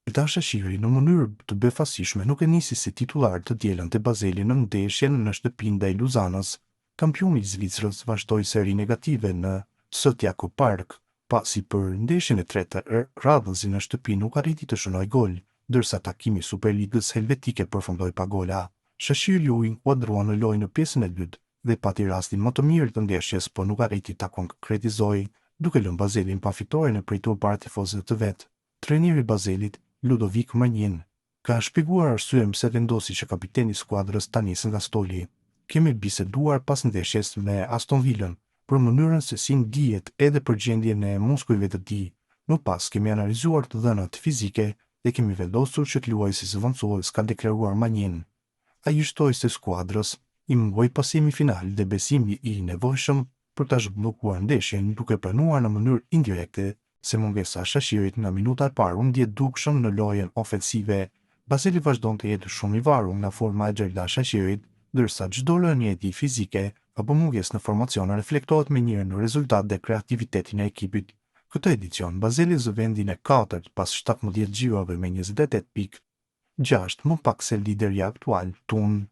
Këta Shaqiri në mënyrë të befasishme nuk e nisi si titular të dielën të Bazeli në ndeshjen në shtëpinë ndaj Luzanës. Kampioni i Zvicrës vazhdoi seri negative në Sotjaku Park, pasi për ndeshjen e tretë radhësi në shtëpi nuk arriti të shënojë gol, ndërsa takimi i Superligës helvetike përfundoi pa gola. Shaqiri u inkuadrua në lojë në pjesën e dytë dhe pati rastin më të mirë të ndeshjes, por nuk arriti ta konkretizojë, duke lënë Bazelin pa fitore në pritur para tifozëve të vet. Trajneri i Bazelit, Ludovic Magnin, ka shpjeguar arsyen pse vendosi që kapiteni i skuadrës ta nisë nga stoli. Kemi biseduar pas ndeshjes me Aston Villën për mënyrën se si ndihet edhe për gjendjen e muskujve të tij. Më pas kemi analizuar të dhënat fizike dhe kemi vendosur që të luajë si zëvendësues, ka deklaruar Magnin. Ai shtoi se skuadrës i mungoi pasimi final dhe besimi i nevojshëm për ta zhbulluar ndeshjen, duke pranuar në mënyrë indirekte se mungesa e Shaqirit nga minuta e parë u ndjet dukshëm në lojën ofensive. Bazeli vazhdon të jetë shumë i varur nga forma e xhelta e Shaqirit, ndërsa çdo rënje e tij fizike apo mungesë në formacion reflektohet më njëherë në rezultat dhe kreativitetin e ekipit. Këtë edicion Bazeli zë vendin e 4 pas 17 xhirave me 28 pikë, 6 më pak se liderja aktual Thun.